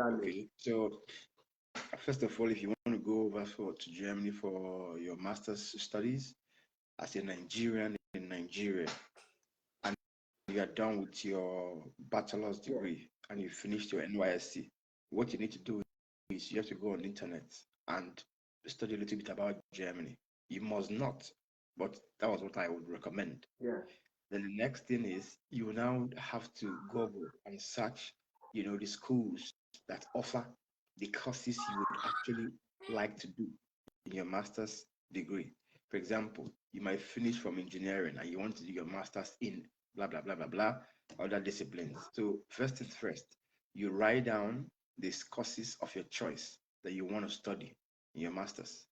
Okay, so first of all, if you want to go over to Germany for your master's studies as a Nigerian in Nigeria, and you are done with your bachelor's degree and you finished your NYSC, what you need to do is you have to go on the internet and study a little bit about Germany. You must not, but that was what I would recommend. Yeah. Then the next thing is you now have to Google and search, the schools that offer the courses you would actually like to do in your master's degree. For example, you might finish from engineering and you want to do your master's in blah blah blah blah blah other disciplines. So first things first, you write down these courses of your choice that you want to study in your master's.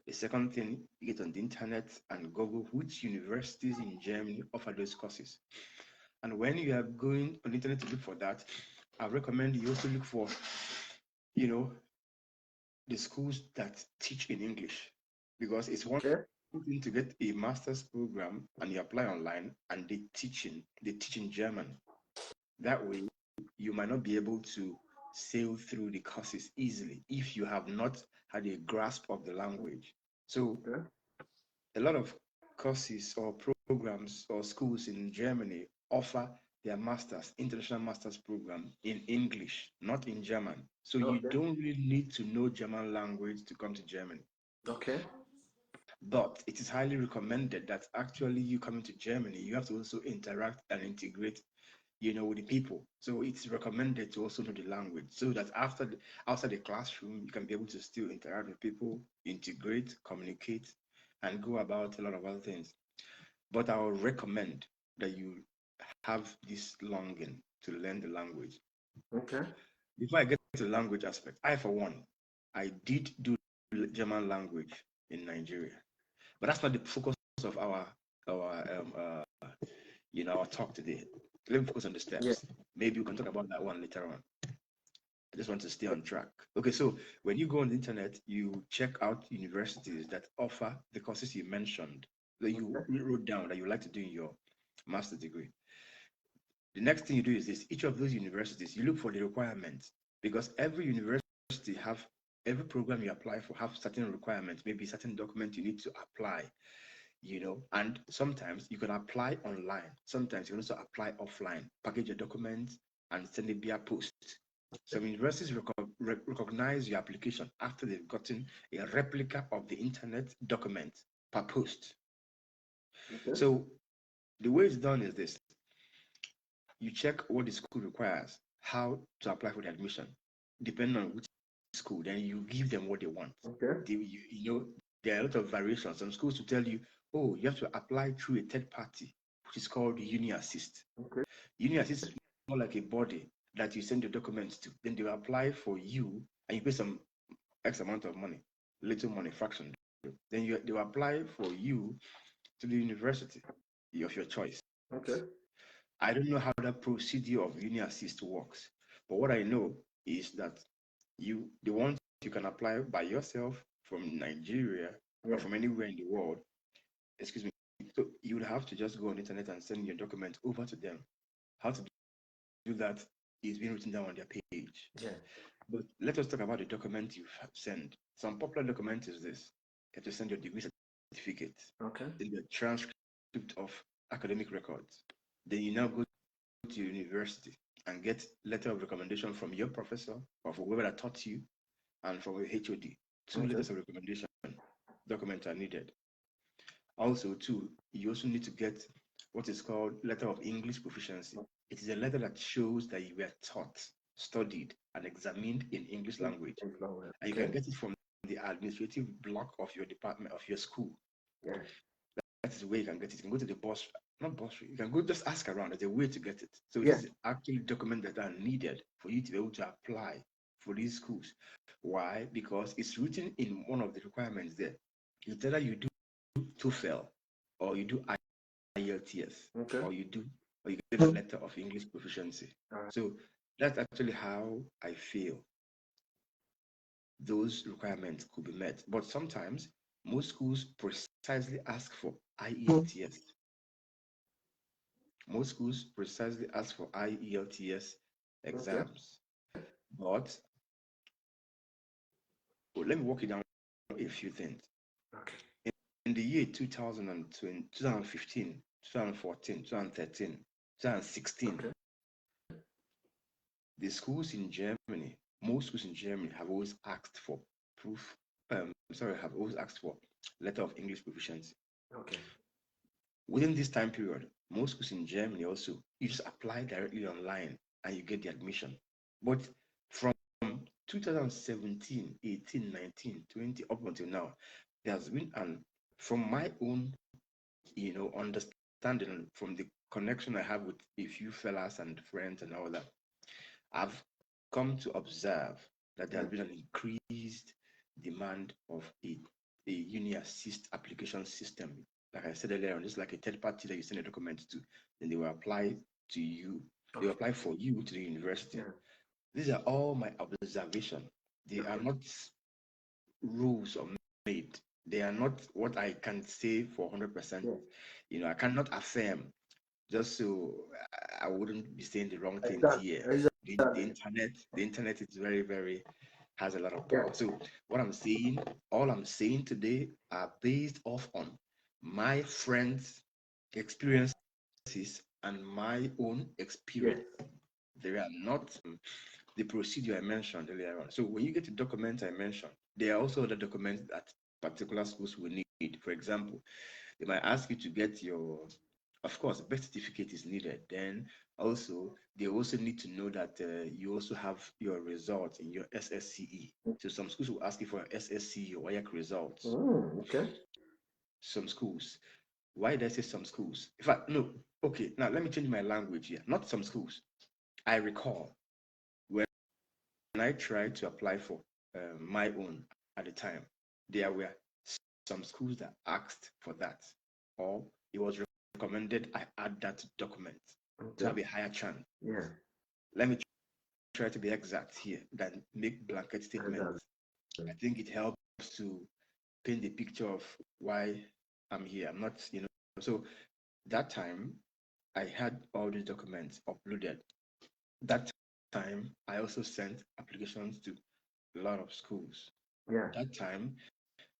The second thing, you get on the internet and Google which universities in Germany offer those courses. And when you are going on the internet to look for that, I recommend you also look for, you know, the schools that teach in English, because it's one Okay. thing to get a master's program and you apply online and they teach in German. That way, you might not be able to sail through the courses easily if you have not had a grasp of the language. So Okay. a lot of courses or programs or schools in Germany offer their masters, international masters program in English, not in German. So you Okay. don't really need to know German language to come to Germany. Okay. But it is highly recommended that actually you coming to Germany, you have to also interact and integrate, with the people. So it's recommended to also know the language so that outside the classroom, you can be able to still interact with people, integrate, communicate, and go about a lot of other things. But I would recommend that you have this longing to learn the language. Okay. Before I get to the language aspect, I, for one, I did do German language in Nigeria, but that's not the focus of our talk today. Let me focus on the Yeah. steps. Maybe we can talk about that one later on. I just want to stay on track. Okay, so when you go on the internet, you check out universities that offer the courses you mentioned, that you Okay. wrote down that you like to do in your master's degree. The next thing you do is this: each of those universities, you look for the requirements, because every university have every program you apply for have certain requirements, maybe certain document you need to apply, and sometimes you can apply online. Sometimes you can also apply offline, package your documents and send it via post. Some universities recognize your application after they've gotten a replica of the internet document per post. Okay. So the way it's done is this: you check what the school requires, how to apply for the admission, depending on which school, then you give them what they want. Okay. There are a lot of variations. Some schools will tell you, oh, you have to apply through a third party, which is called Uni Assist. Okay. Uni Assist is more like a body that you send your documents to. Then they will apply for you and you pay some X amount of money, little money, fraction. Then they will apply for you to the university of your choice. Okay. I don't know how that procedure of Uni Assist works, but what I know is that the ones you can apply by yourself from Nigeria or Yeah. from anywhere in the world, excuse me. So you would have to just go on the internet and send your document over to them. How to do that is being written down on their page. Yeah. But let us talk about the document you send. Some popular document is this: you have to send your degree certificate, Okay. then the transcript of academic records. Then you now go to university and get letter of recommendation from your professor or from whoever that taught you and from your HOD. Two Okay. letters of recommendation documents are needed. Also, too, you also need to get what is called letter of English proficiency. It is a letter that shows that you were taught, studied, and examined in English language. And you can Okay. get it from the administrative block of your department of your school. Yeah. That is where you can get it. You can go to the boss, not boss, you can go just ask around. There's a way to get it. So it Yeah. is actually documents that are needed for you to be able to apply for these schools. Why? Because it's written in one of the requirements there. It's either you do TOEFL or you do IELTS Okay. or you get a letter of English proficiency. All right. So that's actually how I feel those requirements could be met. But sometimes most schools precisely ask for IELTS. Most schools precisely ask for IELTS Okay. exams. But let me walk you down a few things. Okay. In the year 2020, 2015, 2014, 2013, 2016, Okay. the schools in Germany, most schools in Germany have always asked for proof, have always asked for letter of English proficiency. Okay. Within this time period, most schools in Germany also, you just apply directly online and you get the admission. But from 2017, 18, 19, 20, up until now, there has been from my own, understanding from the connection I have with a few fellas and friends and all that, I've come to observe that there has been an increased demand of a uni assist application system. Like I said earlier on, it's like a third party that you send a document to, then they will apply to you. They will apply for you to the university. Yeah. These are all my observation. They are not rules or made. They are not what I can say for 100%. I cannot affirm just so I wouldn't be saying the wrong things here. The internet is very, very has a lot of power. So all I'm saying today are based off on my friends' experiences and my own experience. They are not the procedure I mentioned earlier on. So when you get the documents I mentioned, there are also other documents that particular schools will need. For example, they might ask you to get of course, birth certificate is needed. Then also, they also need to know that you also have your results in your SSCE. So some schools will ask you for SSCE or WAEC results. Okay. Some schools. Why did I say some schools? In fact, no. Okay, now let me change my language here. Not some schools. I recall when I tried to apply for my own at the time, there were some schools that asked for that, or it was recommended I add that document to have a higher chance. Yeah. Let me try to be exact here than make blanket statements. I think it helps to paint the picture of why I'm here. I'm not, so that time I had all these documents uploaded. That time I also sent applications to a lot of schools. Yeah. That time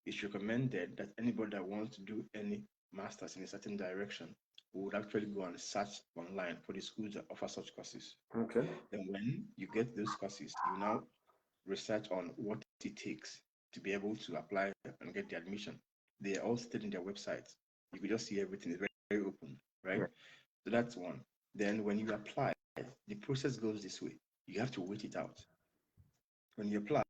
it's recommended that anybody that wants to do any masters in a certain direction would actually go and search online for the schools that offer such courses. Okay. And when you get those courses, you now research on what it takes to be able to apply and get the admission. They are all stated in their websites. You could just see everything is very, very open, right? Yeah. So that's one. Then when you apply, the process goes this way. You have to wait it out. When you apply,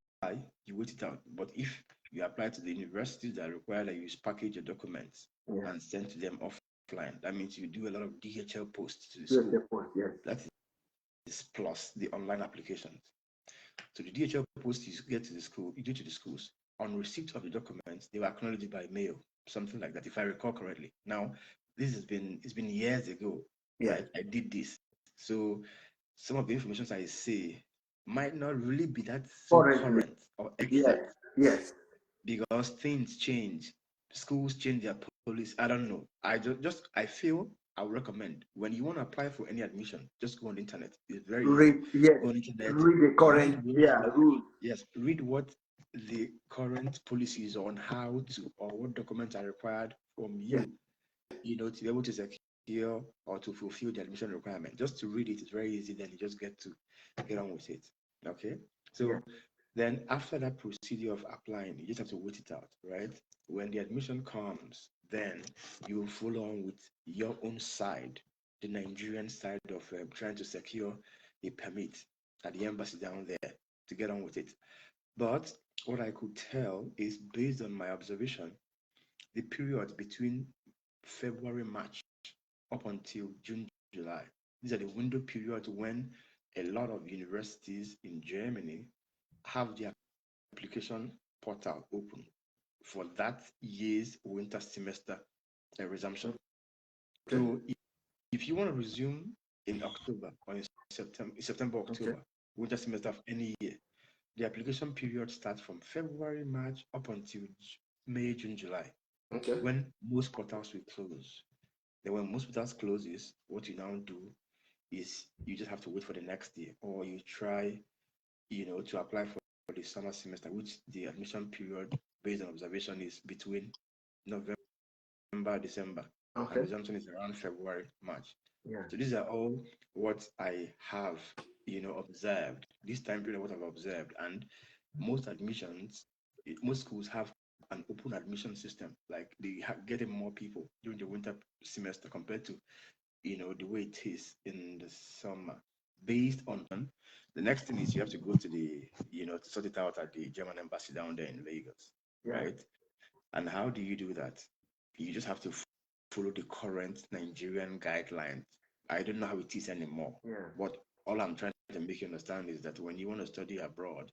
you wait it out. But if you apply to the universities that require that you package your documents and send to them offline, that means you do a lot of DHL posts to the school. That is plus the online applications. So the DHL post you get to the school, you do to the schools. On receipt of the documents, they were acknowledged by mail, something like that, if I recall correctly. Now, it's been years ago. Yeah. I did this. So some of the information I say might not really be that so current or exact. Yes. Because things change. Schools change their policy. I don't know. I feel I would recommend when you want to apply for any admission, just go on the internet. It's very easy. Go on the internet. Read the current rules. Yes, read what the current policies on how to or what documents are required from you, to be able to secure or to fulfill the admission requirement. Just to read it is very easy. Then you just get on with it. Okay. So then after that procedure of applying, you just have to wait it out, right? When the admission comes, then you follow on with your own side, the Nigerian side of trying to secure a permit at the embassy down there to get on with it. But what I could tell is based on my observation, the period between February, March up until June, July, these are the window periods when a lot of universities in Germany have their application portal open for that year's winter semester resumption. So if you want to resume in October or in September, October, winter semester of any year, the application period starts from February, March up until May, June, July, when most portals will close. Then when most portals closes, what you now do is you just have to wait for the next year, or you try to apply for the summer semester, which the admission period based on observation is between November, December, and Okay. resumption is around February, March. Yeah. So these are all what I have, observed. This time period, what I've observed, and most admissions, most schools have an open admission system. Like they getting more people during the winter semester compared to, the way it is in the summer. Based on the next thing is you have to go to the, to sort it out at the German embassy down there in Lagos, Yeah. right? And how do you do that? You just have to follow the current Nigerian guidelines. I don't know how it is anymore, Yeah. but all I'm trying to make you understand is that when you want to study abroad,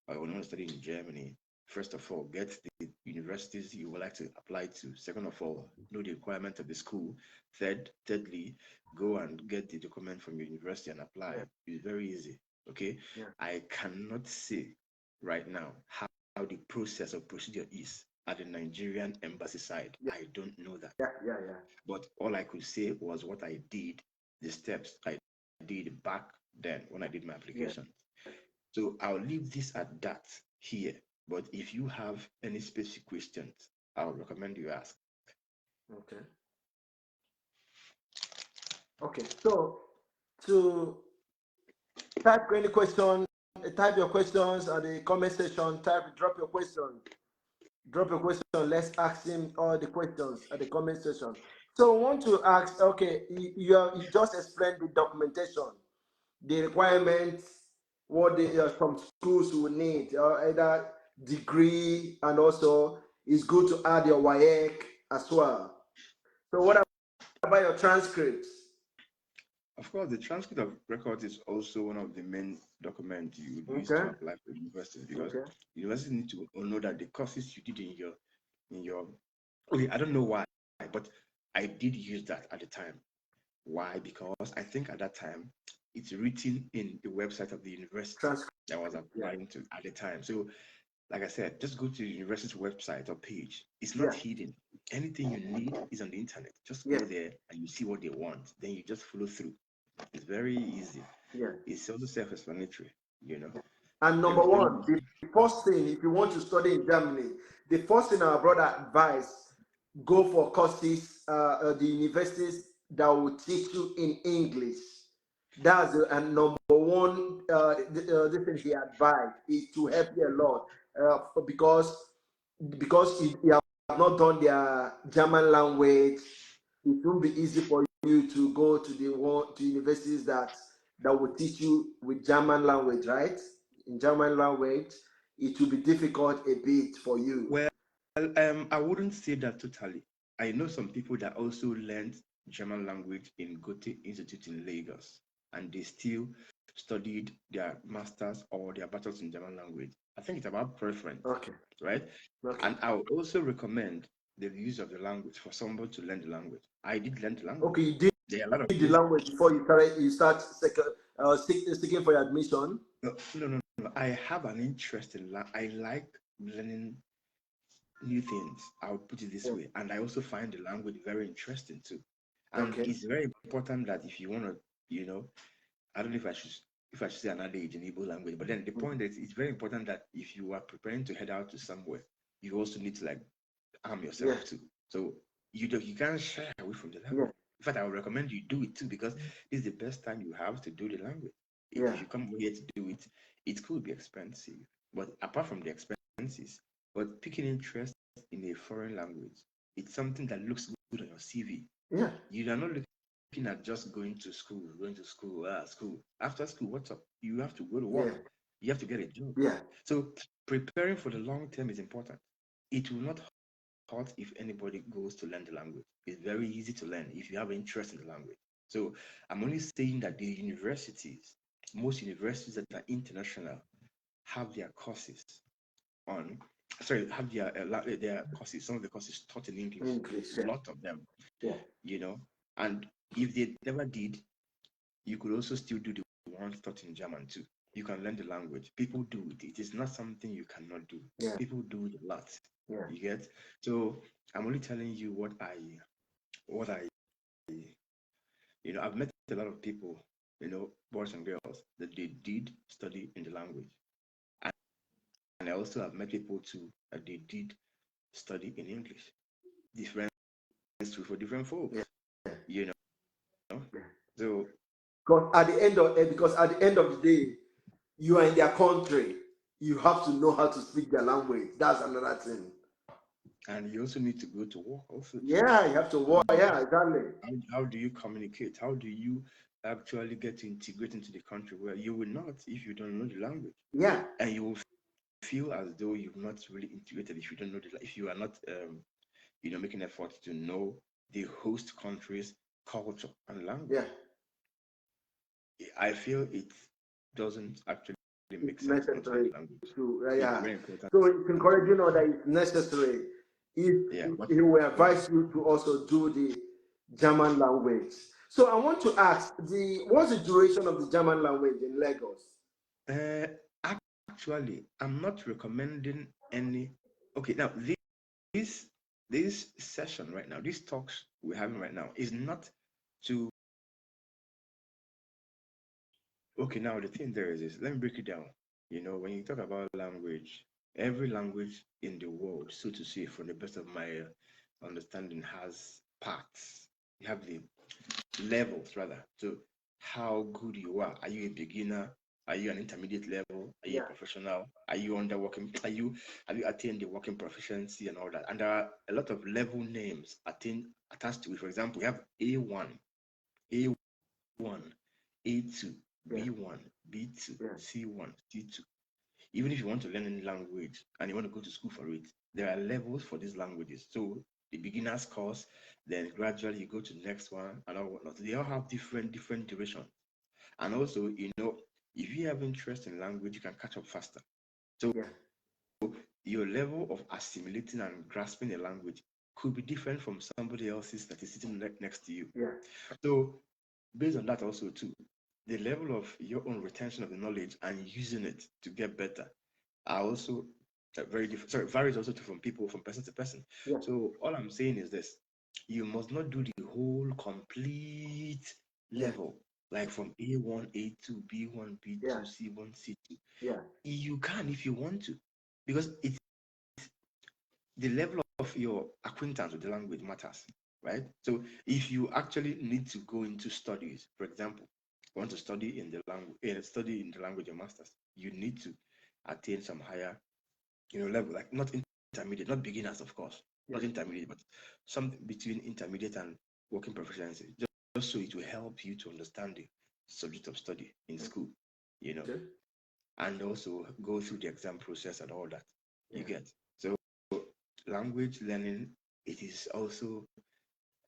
or when you want to study in Germany, first of all, get the universities you would like to apply to. Second of all, know the requirement of the school. Thirdly, go and get the document from your university and apply. Yeah. It's very easy. Okay. Yeah. I cannot say right now how the process or procedure is at the Nigerian embassy side. Yeah. I don't know that. Yeah. Yeah. Yeah. But all I could say was what I did, the steps I did back then when I did my application. So I'll leave this at that here. But if you have any specific questions, I'll recommend you ask. Okay. Okay. So to type any question, type your questions at the comment section. Drop your question. Drop your question. Let's ask him all the questions at the comment section. So I want to ask. Okay, you just explained the documentation, the requirements, what some schools will need, either degree, and also it's good to add your WAEC as well. So what about your transcripts? Of course, the transcript of records is also one of the main documents you would use Okay. to apply for university, because Okay. universities need to know that the courses you did in your okay, I don't know why, but I did use that at the time. Why? Because I think at that time it's written in the website of the university Transcript. that I was Yeah. applying to at the time. So like I said, just go to the university's website or page. It's Yeah. not hidden. Anything you need is on the internet. Just Yeah. go there and you see what they want. Then you just follow through. It's very easy. Yeah. It's also self-explanatory, you know. And number Everything one, the first thing, if you want to study in Germany, the first thing our brother advised, go for courses, the universities that will teach you in English. That's and number one. This is the advice is to help you a lot, because if you have not done their German language, it won't be easy for you to go to to universities that will teach you with German language, right? In German language, it will be difficult a bit for you. well, I wouldn't say that totally. I know some people that also learned German language in Goethe Institute in Lagos, and they still studied their masters or their bachelors in German language. I think it's about preference, Okay. right? Okay. And I would also recommend the use of the language for someone to learn the language. I did learn the language. Okay, you did There are a lot of the language before you start seeking for your admission. no. I have an interest in I like learning new things. I would put it this way, and I also find the language very interesting too. And Okay. it's very important that if you want to, I don't know if I should say another age in Igbo language, but then the point is, it's very important that if you are preparing to head out to somewhere, you also need to like arm yourself too. So you can't shy away from the language. In fact, I would recommend you do it too, because it's the best time you have to do the language. If you come here to do it, it could be expensive. But apart from the expenses, but picking interest in a foreign language, it's something that looks good on your CV. Yeah. You are not looking at just going to school. School. After school, what's up? You have to go to work. Yeah. You have to get a job. Yeah. So preparing for the long term is important. It will not hurt if anybody goes to learn the language. It's very easy to learn if you have interest in the language. So I'm only saying that the universities, most universities that are international, have their courses on. Sorry, have their courses. Some of the courses taught in English. English. A lot of them. Yeah. And if they never did, you could also still do the ones taught in German too. You can learn the language. People do it. It is not something you cannot do. Yeah. People do it a lot. Yeah. You get? So I'm only telling you what I I've met a lot of people boys and girls, that they did study in the language. And I also have met people too that they did study in English. Different true for different folks, Yeah. you know. Yeah. So Because at the end of the day, you are in their country. You have to know how to speak their language. That's another thing. and you also need to go to work also too. Yeah, you have to work. Yeah, exactly. How do you communicate? How do you actually get to integrate into the country where you will not if you don't know the language? Yeah. And you will feel as though you've not really integrated if you don't know if you are not making effort to know the host country's culture and language. Yeah. I feel it doesn't actually make It's sense not to learn necessary the language. to It's yeah. very important So it's not to learn encouraging the us that language. it's necessary. If Yeah, but he will advise you to also do the German language. So I want to ask what's the duration of the German language in Lagos? uh, actually, I'm not recommending any. Okay, now this this session right now, these talks we're having right now, is not to. Okay, now the thing there is this. Let me break it down. When you talk about language, every language in the world, so to say, from the best of my understanding, has parts. You have the levels, rather. So, how good you are. Are you a beginner? Are you an intermediate level? Are you a Yeah. professional? Are you under working? Have you attained the working proficiency and all that? And there are a lot of level names attached to it. For example, we have A1, A1, A2, Yeah. B1, B2, Yeah. C1, C2. Even if you want to learn any language and you want to go to school for it, there are levels for these languages. So the beginner's course, then gradually you go to the next one and all whatnot. They all have different durations. And also, if you have interest in language, you can catch up faster. So Yeah. your level of assimilating and grasping a language could be different from somebody else's that is sitting next to you. Yeah. So based on that also too, the level of your own retention of the knowledge and using it to get better are also very different. Sorry, varies also from person to person. Yeah. So all I'm saying is this: you must not do the whole complete Yeah. level, like from A1, A2, B1, Yeah. B2, C1, C2. Yeah. You can if you want to, because it's the level of your acquaintance with the language matters, right? So if you actually need to go into studies, for example, you want to study in the language of masters, you need to attain some higher, level, like not intermediate, not beginners, of course, Yeah. not intermediate, but something between intermediate and working proficiency, just so it will help you to understand the subject of study in school, Okay. and also go through the exam process and all that. You Yeah. get. So language learning, it is also,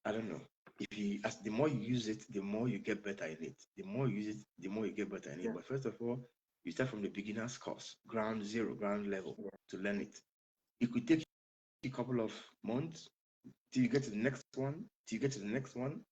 I don't know, if you as the more you use it, the more you get better in it. The more you use it, the more you get better in it. Yeah. But first of all, you start from the beginner's course, ground zero, ground level, Yeah. to learn it. It could take you a couple of months till you get to the next one,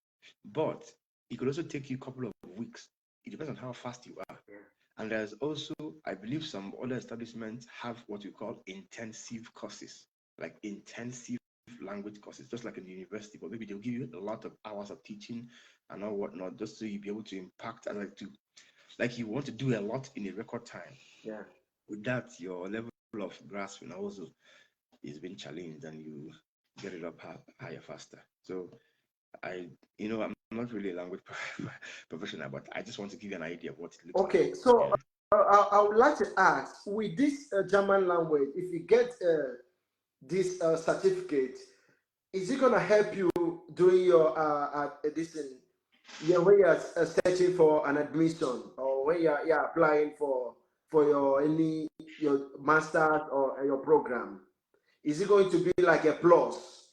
but it could also take you a couple of weeks. It depends on how fast you are. Yeah. And there's also, I believe, some other establishments have what we call intensive courses, like intensive language courses, just like in the university, but maybe they'll give you a lot of hours of teaching and all whatnot, just so you'll be able to impact and like you want to do a lot in a record time. Yeah. With that, your level of grasping also is being challenged and you get it up higher faster. So I'm not really a language professional, but I just want to give you an idea of what it looks like. Okay. So Yeah. I would like to ask, with this German language, if you get this certificate, is it gonna help you doing your this thing? Yeah, when you're searching for an admission or when you're applying for your master's or your program, is it going to be like a plus?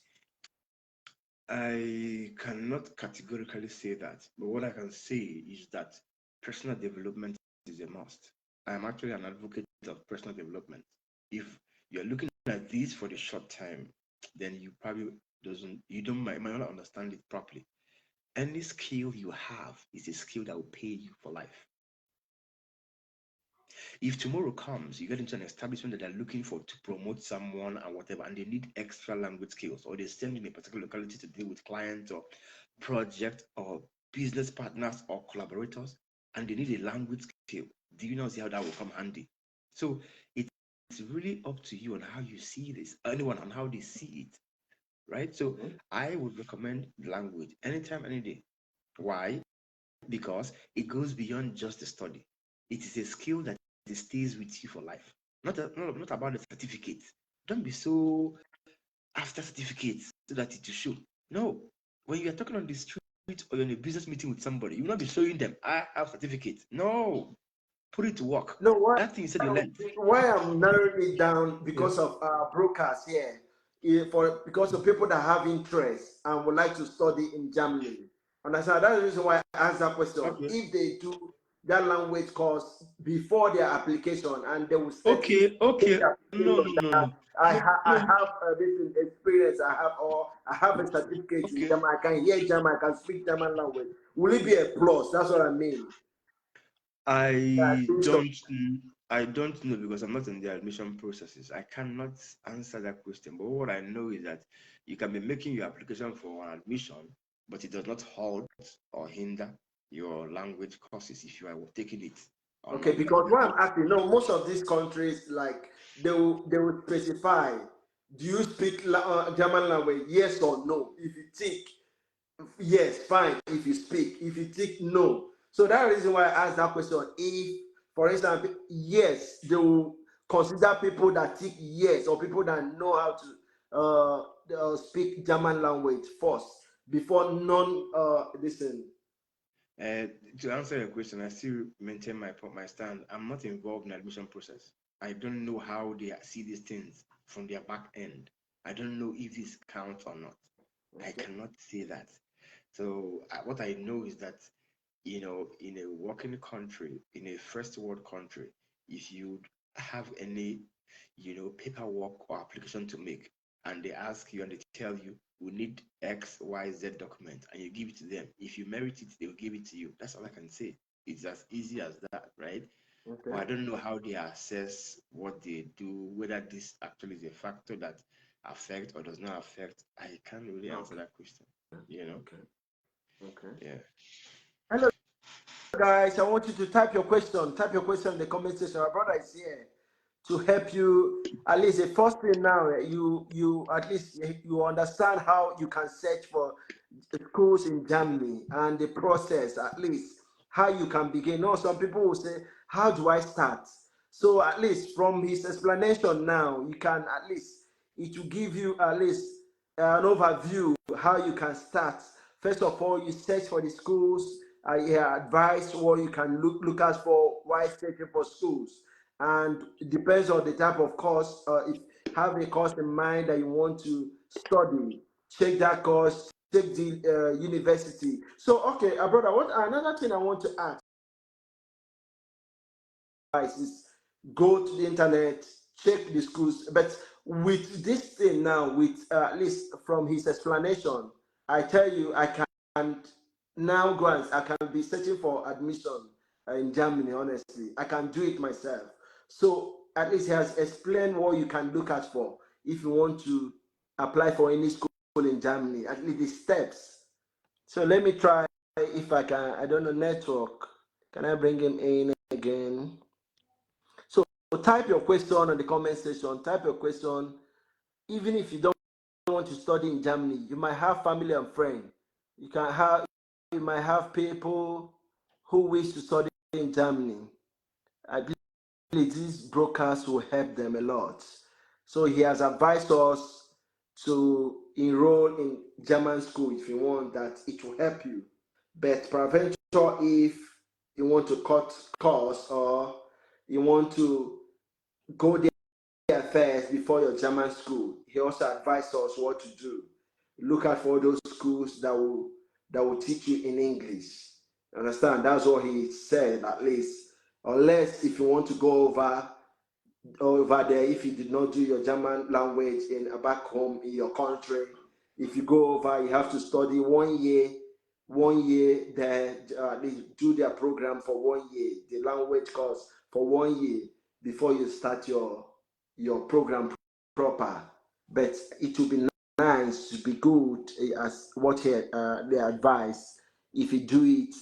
I cannot categorically say that, but what I can say is that personal development is a must. I am actually an advocate of personal development. If you're looking at this for the short time, then you probably might not understand it properly. Any skill you have is a skill that will pay you for life. If tomorrow comes, you get into an establishment that are looking to promote someone and whatever, and they need extra language skills, or they send in a particular locality to deal with clients or project or business partners or collaborators, and they need a language skill. Do you know see how that will come handy? So it's really up to you on how you see this, anyone on how they see it, right? So I would recommend language anytime, any day. Why? Because it goes beyond just the study. It is a skill that it stays with you for life. Not about the certificate. Don't be so after certificates so that it will show. No. When you are talking on the street or you're in a business meeting with somebody, you will not be showing them, I have certificates. No. Put it to work. No, why, That thing you said you learned. why I'm narrowing it down because Yeah. of brokers here, because of people that have interest and would like to study in Germany. Understand? That's the reason why I asked that question. Okay. If they do that language course before their application and they will set Okay. Okay. No, no, no, no. I No, have this experience. I have a certificate in okay. German. I can hear German. I can speak German language. Will it be a plus? That's what I mean. I don't I don't know because I'm not in the admission processes. I cannot answer that question. But what I know is that you can be making your application for an admission, but it does not halt or hinder your language courses if you are taking it or Okay, not. because what I'm asking, no, most of these countries, like they will specify, do you speak German language? Yes or no. If you tick yes, fine. If you speak, if you tick no. So that's the reason why I asked that question. If, for instance, yes, they will consider people that tick yes or people that know how to speak German language first before listen. To answer your question, I still maintain my stand. I'm not involved in the admission process. I don't know how they see these things from their back end. I don't know if this counts or not. I cannot say that. So what I know is that, in a working country, in a first world country, if you have any, paperwork or application to make, and they ask you and they tell you, we need X, Y, Z document, and you give it to them. If you merit it, they'll give it to you. That's all I can say. It's as easy as that, right? Okay. But I don't know how they assess what they do, whether this actually is a factor that affects or does not affect. I can't really answer that question. Okay. Yeah. Hello, guys. I want you to type your question. Type your question in the comment section. Our brother is here to help you. At least the first thing now, you at least you understand how you can search for schools in Germany and the process. At least how you can begin. No, some people will say, "How do I start?" So at least from his explanation now, you can at least it will give you at least an overview how you can start. First of all, you search for the schools. Advice what you can look out for while searching for schools, and it depends on the type of course. If you have a course in mind that you want to study, check that course, check the university. So, okay, brother, what another thing I want to ask is go to the internet, check the schools. But with this thing now, with at least from his explanation, I tell you, I can now go and I can be searching for admission in Germany. Honestly, I can do it myself. So at least he has explained what you can look at for if you want to apply for any school in Germany. At least the steps. So let me try if I can. I don't know network. Can I bring him in again? So type your question on the comment section. Type your question. Even if you don't want to study in Germany, you might have family and friends. You might have people who wish to study in Germany. I believe these brokers will help them a lot. So he has advised us to enroll in German school if you want that it will help you. But peradventure, if you want to cut costs or you want to go there first before your German school, he also advised us what to do. Look out for those schools that will teach you in English. Understand? That's what he said, at least. Unless if you want to go over there, if you did not do your German language in back home in your country, if you go over, you have to study 1 year. 1 year there, they do their program for 1 year, the language course for 1 year before you start your program proper. But it will be nice to be good as what they advise. If you do it,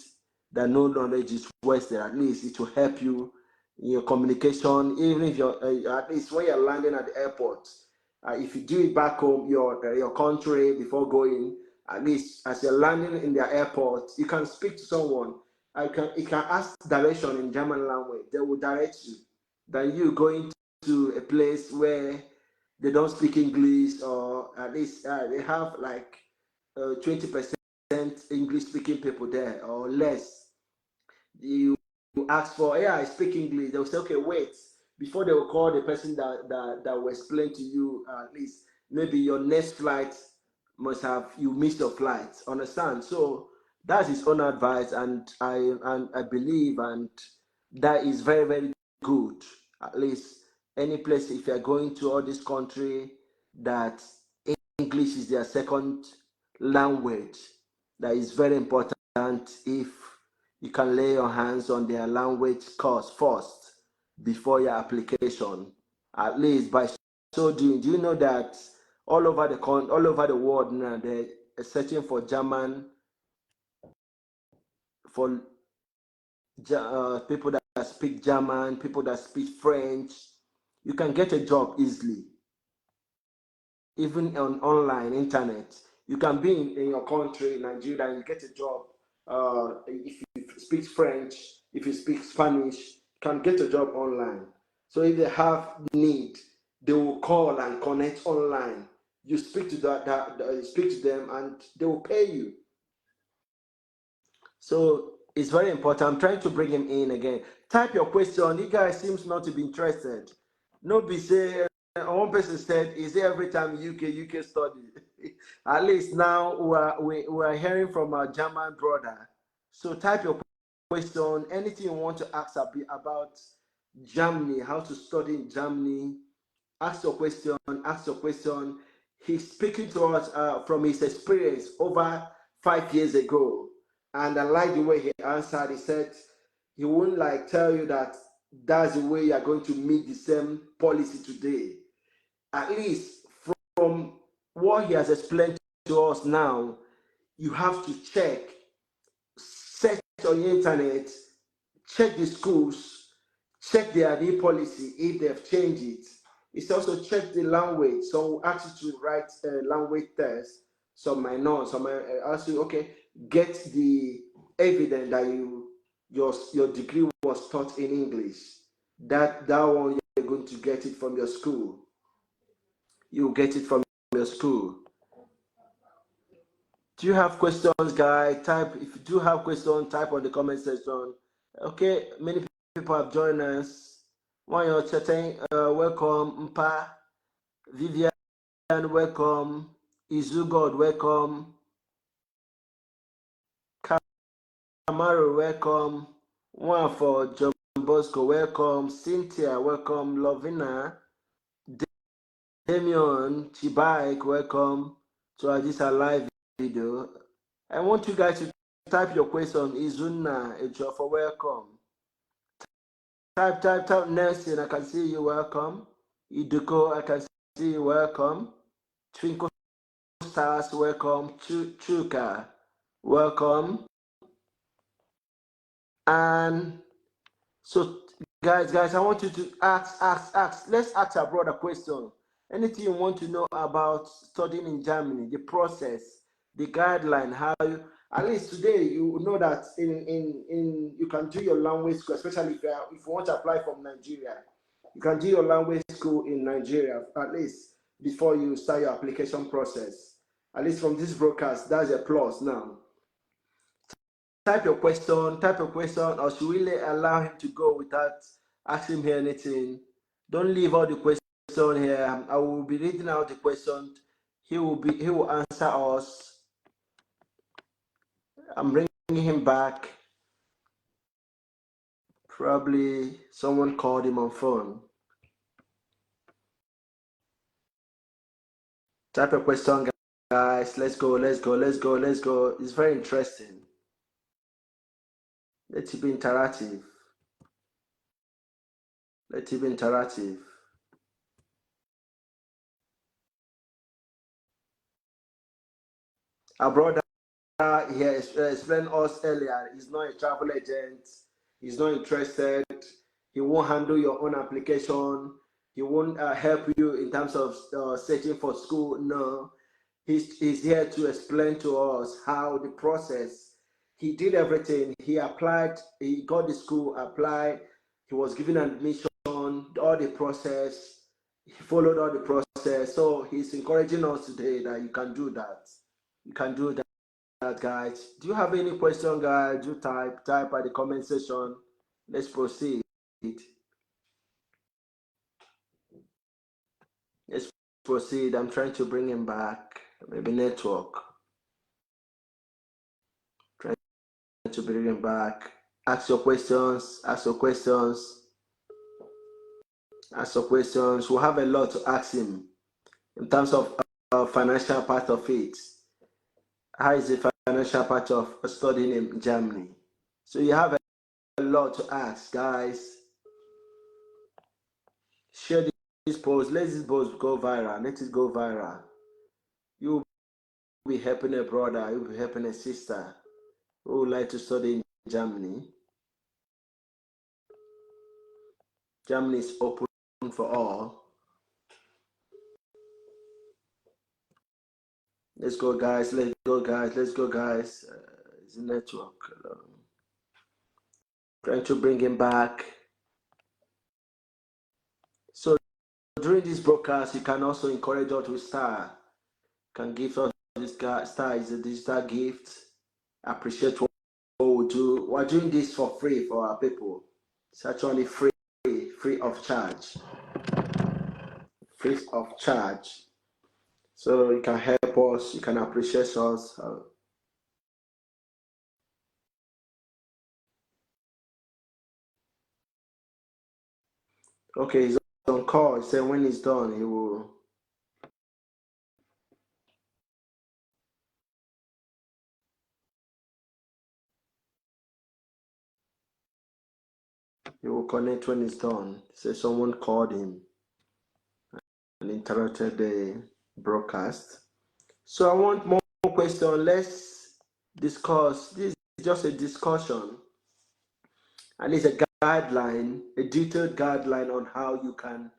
that no knowledge is wasted. At least it will help you in your communication, even if you're at least when you're landing at the airport. If you do it back home, your country before going, at least as you're landing in the airport, you can speak to someone. You can ask direction in German language. They will direct you. Than you going to a place where they don't speak English, or at least they have like 20% English speaking people there or less. You ask for, yeah, I speak English. They'll say, okay, wait. Before they will call the person that will explain to you, at least maybe your next flight must have, you missed your flight. Understand? So that's his own advice, and I believe, and that is very, very good. At least any place, if you're going to all this country, that English is their second language, that is very important. If you can lay your hands on their language course first before your application, at least by so doing. Do you know that all over the world now they're searching for German, for people that speak German, people that speak French? You can get a job easily, even on online internet. You can be in your country, Nigeria, and you get a job. If you speak French, if you speak Spanish, you can get a job online. So if they have need, they will call and connect online. You speak to you speak to them, and they will pay you. So it's very important. I'm trying to bring him in again. Type your question. You guys seems not to be interested. No be say one person said, is it every time UK study? At least now we are hearing from our German brother. So type your question, anything you want to ask about Germany, how to study in Germany. Ask your question, ask your question. He's speaking to us from his experience over 5 years ago. And I like the way he answered. He said he wouldn't like tell you that that's the way you're going to meet the same policy today. At least from what he has explained to us now, you have to search on the internet, check the schools, check their new policy if they've changed it. It's also check the language. So we'll ask you to write a language test. Some might not. Some might ask you, okay, get the evidence that your degree was taught in English. That one you're going to get it from your school. You get it from your school. Do you have questions, guys? If you do have questions, type on the comment section. Okay, many people have joined us. While you're chatting, welcome, Mpa, Vivian, welcome, Izugod, welcome, Kamaru, welcome, one for John Bosco, welcome, Cynthia, welcome, Lovina, Damian, Chibaik, welcome to this live video. I want you guys to type your question. Izuna, Ejofor, welcome. Type Nelson, I can see you, welcome. Iduko, I can see you, welcome. Twinkle Stars, welcome. Chuka, welcome. And so, guys, I want you to ask. Let's ask our brother question. Anything you want to know about studying in Germany, the process, the guideline, how you, at least today you know that in you can do your language school, especially if you want to apply from Nigeria, you can do your language school in Nigeria at least before you start your application process. At least from this broadcast, that's a plus now. Type your question, or should we allow him to go without asking him anything? Don't leave all the questions here. I will be reading out the question. He will answer us. I'm bringing him back. Probably someone called him on phone. Type a question, guys. Let's go. It's very interesting. Let it be interactive. Our brother he explained us earlier, he's not a travel agent. He's not interested. He won't handle your own application. He won't help you in terms of searching for school. No, he's here to explain to us how the process. He did everything. He applied. He got the school, applied. He was given admission, all the process. He followed all the process. So he's encouraging us today that you can do that. You can do that, guys. Do you have any question, guys? Do type at the comment section. Let's proceed. Let's proceed. I'm trying to bring him back. Maybe network. Trying to bring him back. Ask your questions. Ask your questions. Ask your questions. We'll have a lot to ask him in terms of financial part of it. How is the financial part of studying in Germany? So you have a lot to ask, guys. Share this post. Let this post go viral. Let it go viral. You will be helping a brother. You will be helping a sister who would like to study in Germany. Germany is open for all. Let's go, guys. Let's go, guys. Let's go, guys. It's a network. Trying to bring him back. So during this broadcast, you can also encourage us with star. You can give us this star is a digital gift. Appreciate what we do. We're doing this for free for our people. It's actually free of charge. Free of charge. So you can help us. You can appreciate us. Okay, he's on call. He said when he's done, he will. He will connect when it's done. He said someone called him and interrupted the broadcast. So I want more questions. Let's discuss. This is just a discussion. And it's a guideline, a detailed guideline on how you can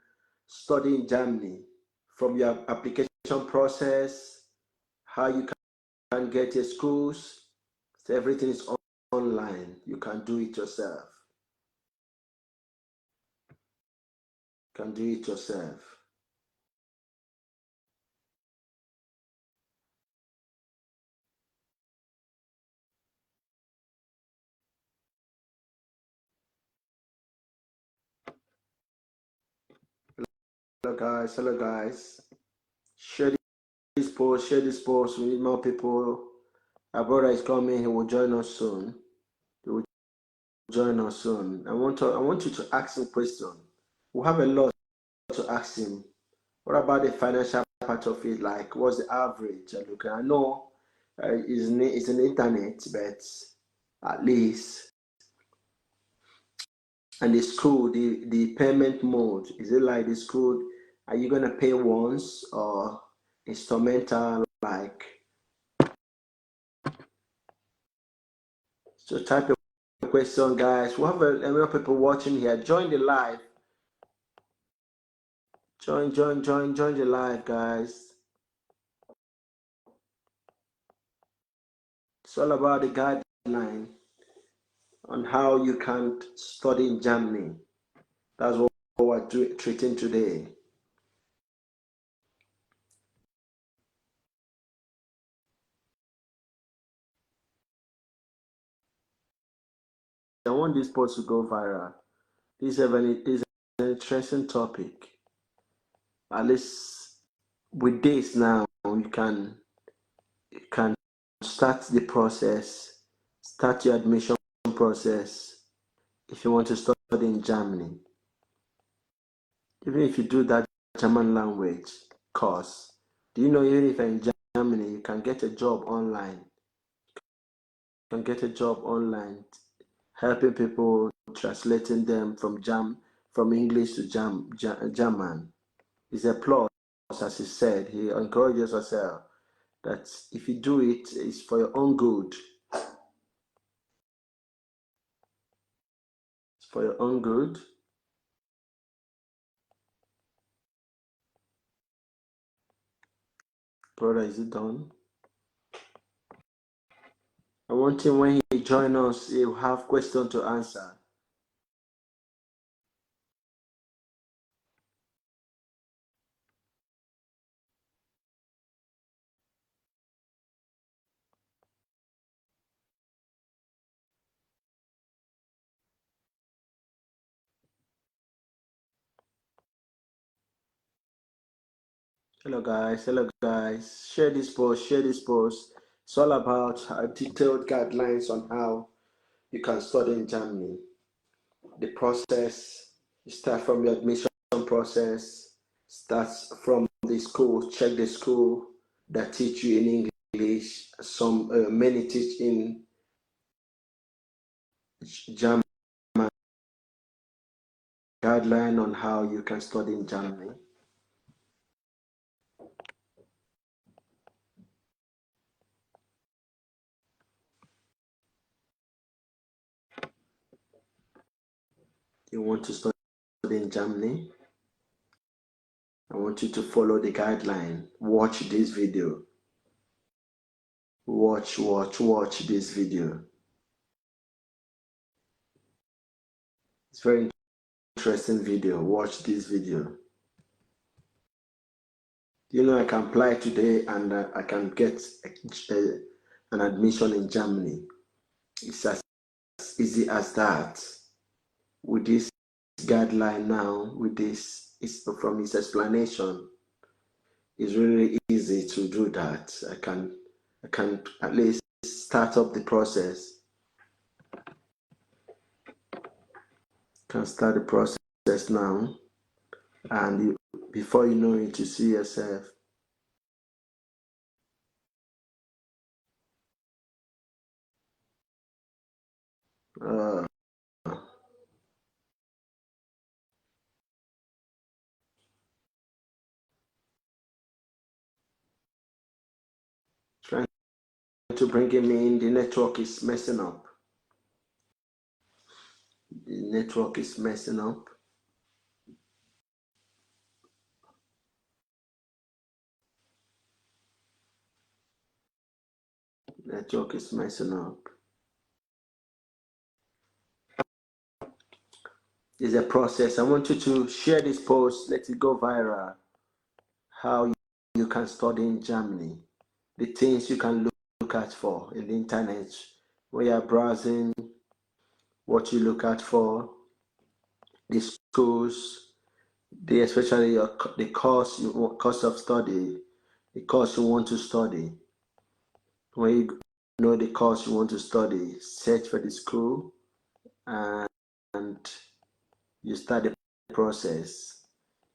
study in Germany, from your application process, how you can get your schools. So everything is online. You can do it yourself. You can do it yourself. Hello guys. Share this post. We need more people. Our brother is coming. He will join us soon. I want you to ask him a question. We have a lot to ask him. What about the financial part of it? Like, what's the average? Look, I know it's an internet, but at least, and the school, the payment mode, is it like the school? Are you gonna pay once or instrumental? Like, so type a question, guys. We have a lot of people watching here. Join the live. Join the live, guys. It's all about the guideline on how you can study in Germany. That's what we're treating today. I want this post to go viral. This is an interesting topic. At least with this now, you can start the process, start your admission process if you want to study in Germany. Even if you do that German language course, do you know even if you're in Germany, you can get a job online. You can get a job online, helping people, translating them from English to German. It's a plus, as he said. He encourages us that if you do it, it's for your own good. It's for your own good. Brother, is it done? I want him when he join us, he'll have question to answer. Hello guys, share this post. It's all about detailed guidelines on how you can study in Germany. The process, you start from your admission process, starts from the school, check the school that teach you in English, many teach in German. Guideline on how you can study in Germany. You want to study in Germany? I want you to follow the guideline. Watch this video. Watch this video. It's very interesting video. Watch this video. You know, I can apply today and I can get an admission in Germany. It's as easy as that. With this guideline now, with this, from his explanation, it's really easy to do that. I can at least start up the process. Can start the process now, and before you know it, you see yourself trying to bring him in. The network is messing up. The network is messing up. Network is messing up. It's a process. I want you to share this post. Let it go viral. How you can study in Germany. The things you can look at for in the internet when you're browsing. What you look at for the schools, especially the course of study, the course you want to study. When you know the course you want to study, search for the school and you start the process.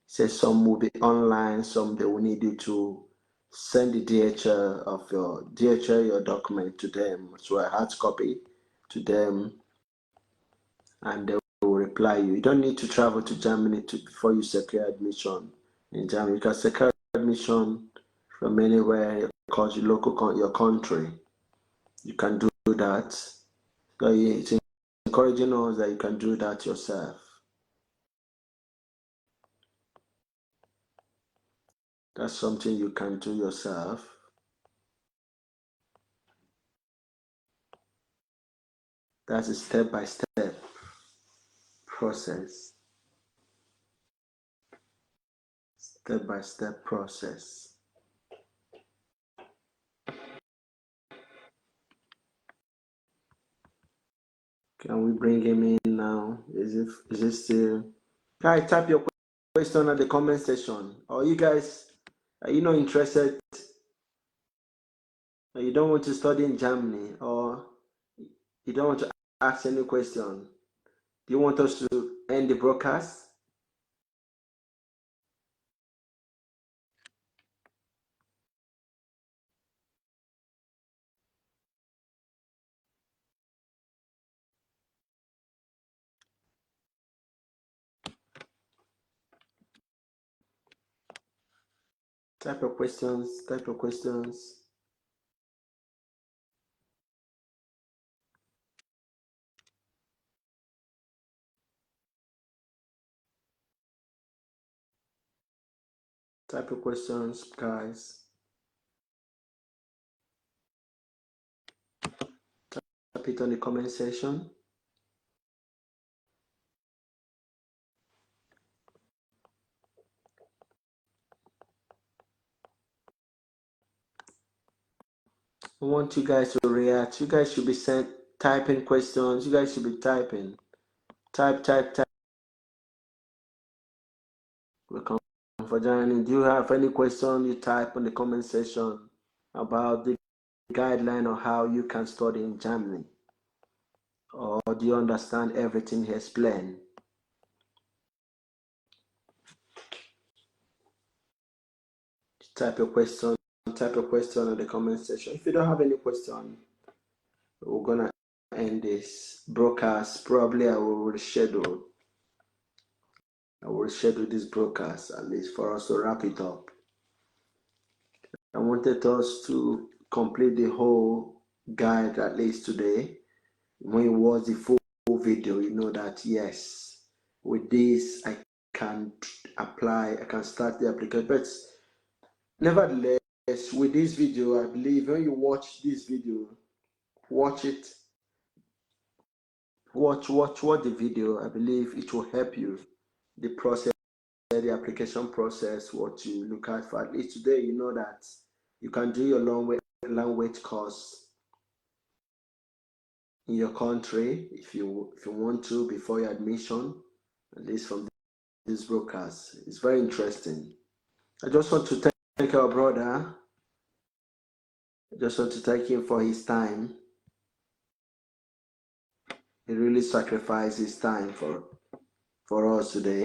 Say some will be online, some they will need you to send the DHL your document to them, so a hard copy to them, and they will reply you. You don't need to travel to Germany before you secure admission in Germany. You can secure admission from anywhere across your country. You can do that. So it's encouraging us that you can do that yourself. That's something you can do yourself. That's a step-by-step process. Step-by-step process. Can we bring him in now? Is it still? Guys, type your question at the comment section. Or you guys, are you not interested? Or you don't want to study in Germany? Or you don't want to ask any question? Do you want us to end the broadcast? Type your questions. Type your questions, guys. Type it on the comment section. I want you guys to react. You guys should be typing questions. You guys should be typing. Type. Welcome for joining. Do you have any question? You type on the comment section about the guideline on how you can study in Germany. Or do you understand everything he explained? Type your question in the comment section. If you don't have any question, we're gonna end this broadcast. Probably I will reschedule this broadcast at least for us to wrap it up. I wanted us to complete the whole guide at least today. When you watch the full video, you know that yes, with this I can apply, I can start the application. But nevertheless, with this video, I believe when you watch this video, watch it, watch the video. I believe it will help you, the process, the application process, what you look at for. At least today, you know that you can do your language course in your country if you want to before your admission. At least from this broadcast, it's very interesting. I just want to thank our brother. I just want to thank him for his time. He really sacrificed his time for us today.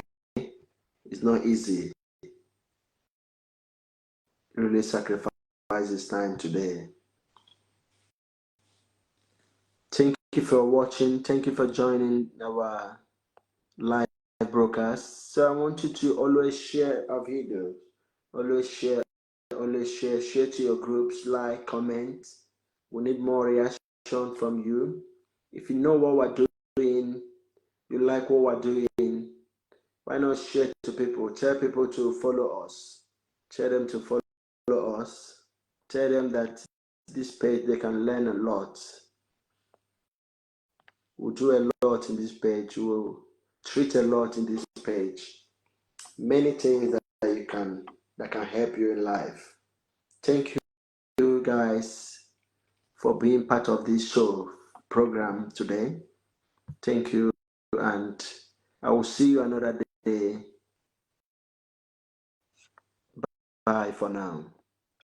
It's not easy. He really sacrificed his time today. Thank you for watching. Thank you for joining our live broadcast. So I want you to always share our video. Always share to your groups, like, comment. We need more reaction from you. If you know what we're doing, you like what we're doing, why not share to people? Tell people to follow us. Tell them to follow us. Tell them that this page they can learn a lot. We'll do a lot in this page. We'll treat a lot in this page. Many things that can help you in life. Thank you guys for being part of this show program today. Thank you, and I will see you another day. Bye for now.